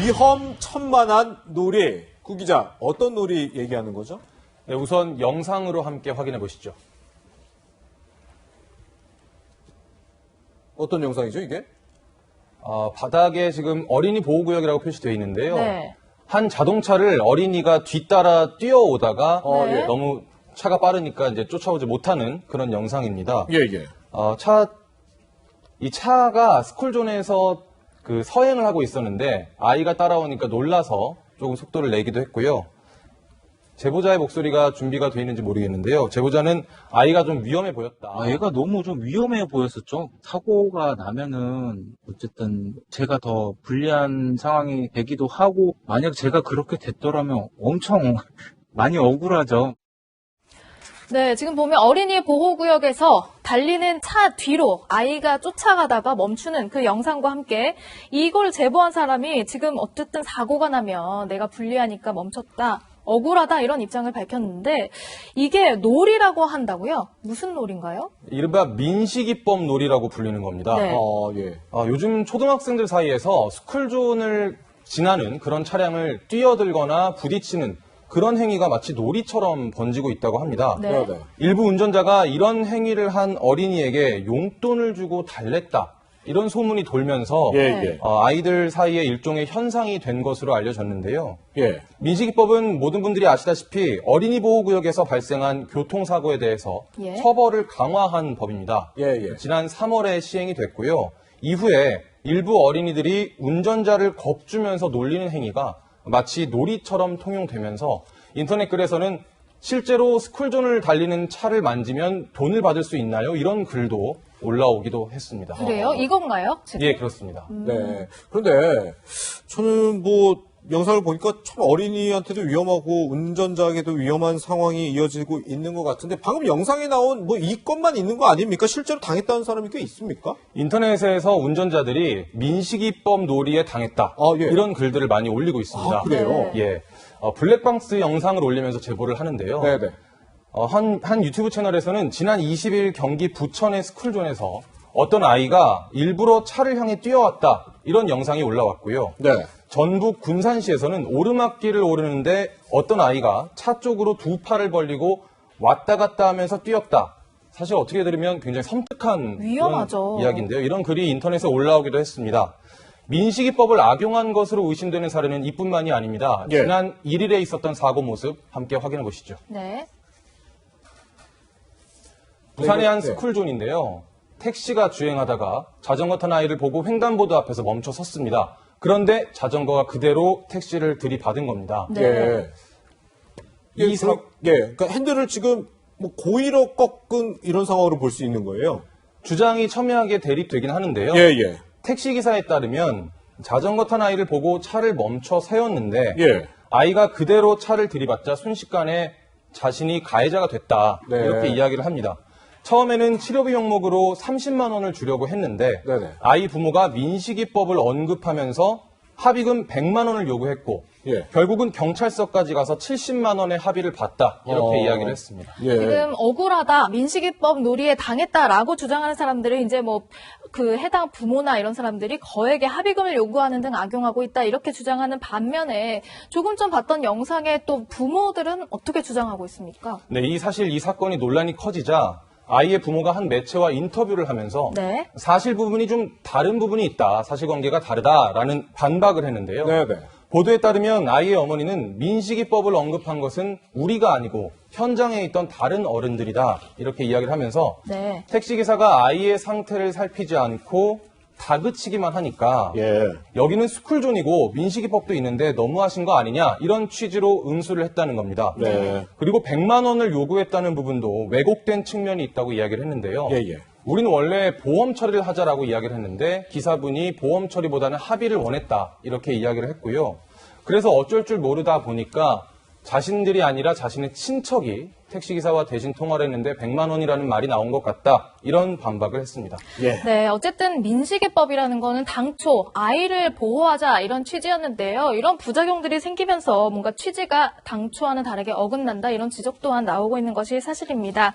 위험천만한 놀이. 구 기자, 어떤 놀이 얘기하는 거죠? 네, 우선 영상으로 함께 확인해 보시죠. 어떤 영상이죠, 이게? 바닥에 지금 어린이 보호구역이라고 표시되어 있는데요. 네. 한 자동차를 어린이가 뒤따라 뛰어오다가 네. 너무 차가 빠르니까 이제 쫓아오지 못하는 그런 영상입니다. 예, 예. 이 차가 스쿨존에서 그 서행을 하고 있었는데 아이가 따라오니까 놀라서 조금 속도를 내기도 했고요. 제보자의 목소리가 준비가 되어 있는지 모르겠는데요. 제보자는 아이가 좀 위험해 보였다. 애가 너무 좀 위험해 보였었죠. 사고가 나면은 어쨌든 제가 더 불리한 상황이 되기도 하고 만약 제가 그렇게 됐더라면 엄청 많이 억울하죠. 네, 지금 보면 어린이 보호구역에서 달리는 차 뒤로 아이가 쫓아가다가 멈추는 그 영상과 함께 이걸 제보한 사람이 지금 어쨌든 사고가 나면 내가 불리하니까 멈췄다, 억울하다 이런 입장을 밝혔는데 이게 놀이라고 한다고요? 무슨 놀인가요? 이른바 민식이법 놀이라고 불리는 겁니다. 네. 예. 요즘 초등학생들 사이에서 스쿨존을 지나는 그런 차량을 뛰어들거나 부딪히는 그런 행위가 마치 놀이처럼 번지고 있다고 합니다. 네. 일부 운전자가 이런 행위를 한 어린이에게 용돈을 주고 달랬다, 이런 소문이 돌면서 예. 아이들 사이에 일종의 현상이 된 것으로 알려졌는데요. 예. 민식이법은 모든 분들이 아시다시피 어린이 보호구역에서 발생한 교통사고에 대해서 예. 처벌을 강화한 법입니다. 예. 지난 3월에 시행이 됐고요. 이후에 일부 어린이들이 운전자를 겁주면서 놀리는 행위가 마치 놀이처럼 통용되면서 인터넷 글에서는 실제로 스쿨존을 달리는 차를 만지면 돈을 받을 수 있나요? 이런 글도 올라오기도 했습니다. 그래요? 이건가요? 지금? 예, 그렇습니다. 네. 그런데 저는 뭐 영상을 보니까 참 어린이한테도 위험하고 운전자에게도 위험한 상황이 이어지고 있는 것 같은데 방금 영상에 나온 뭐 이 건만 있는 거 아닙니까? 실제로 당했다는 사람이 꽤 있습니까? 인터넷에서 운전자들이 민식이법 놀이에 당했다, 예. 이런 글들을 많이 올리고 있습니다. 그래요? 예. 블랙박스 영상을 올리면서 제보를 하는데요. 네네. 한 유튜브 채널에서는 지난 20일 경기 부천의 스쿨존에서 어떤 아이가 일부러 차를 향해 뛰어왔다, 이런 영상이 올라왔고요. 네. 전북 군산시에서는 오르막길을 오르는데 어떤 아이가 차 쪽으로 두 팔을 벌리고 왔다 갔다 하면서 뛰었다. 사실 어떻게 들으면 굉장히 섬뜩한 위험하죠. 그런 이야기인데요. 이런 글이 인터넷에 올라오기도 했습니다. 민식이법을 악용한 것으로 의심되는 사례는 이뿐만이 아닙니다. 예. 지난 1일에 있었던 사고 모습 함께 확인해 보시죠. 네. 부산의 한 네. 스쿨존인데요. 택시가 주행하다가 자전거 탄 아이를 보고 횡단보도 앞에서 멈춰 섰습니다. 그런데 자전거가 그대로 택시를 들이받은 겁니다. 네. 그러니까 핸들을 지금 뭐 고의로 꺾은 이런 상황으로 볼 수 있는 거예요. 주장이 첨예하게 대립되긴 하는데요. 예. 택시기사에 따르면 자전거 탄 아이를 보고 차를 멈춰 세웠는데 예. 아이가 그대로 차를 들이받자 순식간에 자신이 가해자가 됐다, 네. 이렇게 이야기를 합니다. 처음에는 치료비 명목으로 30만 원을 주려고 했는데 네네. 아이 부모가 민식이법을 언급하면서 합의금 100만 원을 요구했고 예. 결국은 경찰서까지 가서 70만 원의 합의를 받다, 이렇게 이야기를 했습니다. 예. 지금 억울하다, 민식이법 놀이에 당했다라고 주장하는 사람들은 이제 뭐 그 해당 부모나 이런 사람들이 거액의 합의금을 요구하는 등 악용하고 있다, 이렇게 주장하는 반면에 조금 전 봤던 영상에 또 부모들은 어떻게 주장하고 있습니까? 네, 사실 이 사건이 논란이 커지자 아이의 부모가 한 매체와 인터뷰를 하면서 네. 사실 부분이 좀 다른 부분이 있다, 사실관계가 다르다라는 반박을 했는데요. 네네. 보도에 따르면 아이의 어머니는 민식이법을 언급한 것은 우리가 아니고 현장에 있던 다른 어른들이다, 이렇게 이야기를 하면서 네. 택시기사가 아이의 상태를 살피지 않고 다그치기만 하니까 예. 여기는 스쿨존이고 민식이법도 있는데 너무하신 거 아니냐, 이런 취지로 응수를 했다는 겁니다. 네. 그리고 100만 원을 요구했다는 부분도 왜곡된 측면이 있다고 이야기를 했는데요. 예. 우리는 원래 보험 처리를 하자라고 이야기를 했는데 기사분이 보험 처리보다는 합의를 원했다, 이렇게 이야기를 했고요. 그래서 어쩔 줄 모르다 보니까 자신들이 아니라 자신의 친척이 택시기사와 대신 통화를 했는데 100만 원이라는 말이 나온 것 같다, 이런 반박을 했습니다. 예. 네, 어쨌든 민식이법이라는 거는 당초 아이를 보호하자 이런 취지였는데요. 이런 부작용들이 생기면서 뭔가 취지가 당초와는 다르게 어긋난다, 이런 지적 또한 나오고 있는 것이 사실입니다.